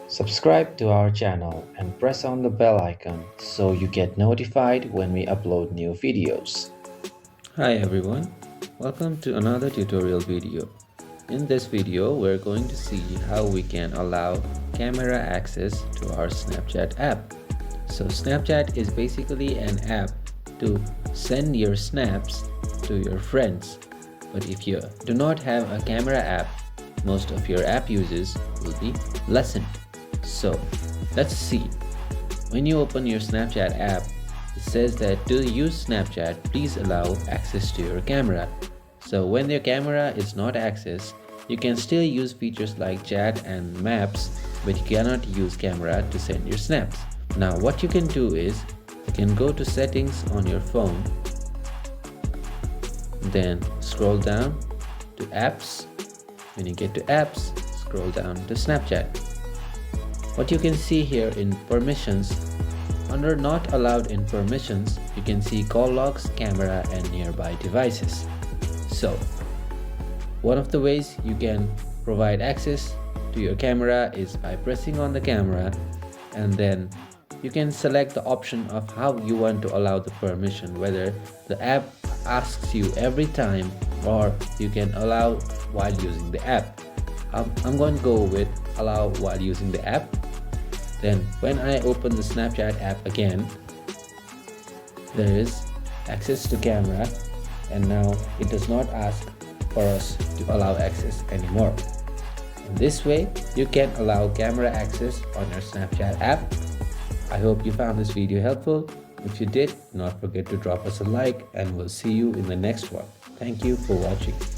Subscribe to our channel and press on the bell icon so you get notified when we upload new videos. Hi everyone, welcome to another tutorial video. In this video, we're going to see how we can allow camera access to our Snapchat app. So Snapchat is basically an app to send your snaps to your friends. But if you do not have a camera app, most of your app uses will be lessened. So let's see. When you open your Snapchat app, it says that to use Snapchat, please allow access to your camera. So when your camera is not accessed, you can still use features like chat and maps, but you cannot use camera to send your snaps. Now what you can do is, you can go to settings on your phone, then scroll down to apps. When you get to apps, scroll down to Snapchat. What you can see here in permissions, under not allowed in permissions, you can see call logs, camera and nearby devices. So one of the ways you can provide access to your camera is by pressing on the camera, and then you can select the option of how you want to allow the permission, whether the app asks you every time or you can allow while using the app. I'm going to go with allow while using the app. Then when I open the Snapchat app again, there is access to camera, and now it does not ask for us to allow access anymore. In this way, you can allow camera access on your Snapchat app. I hope you found this video helpful. If you did, do not forget to drop us a like, and we'll see you in the next one. Thank you for watching.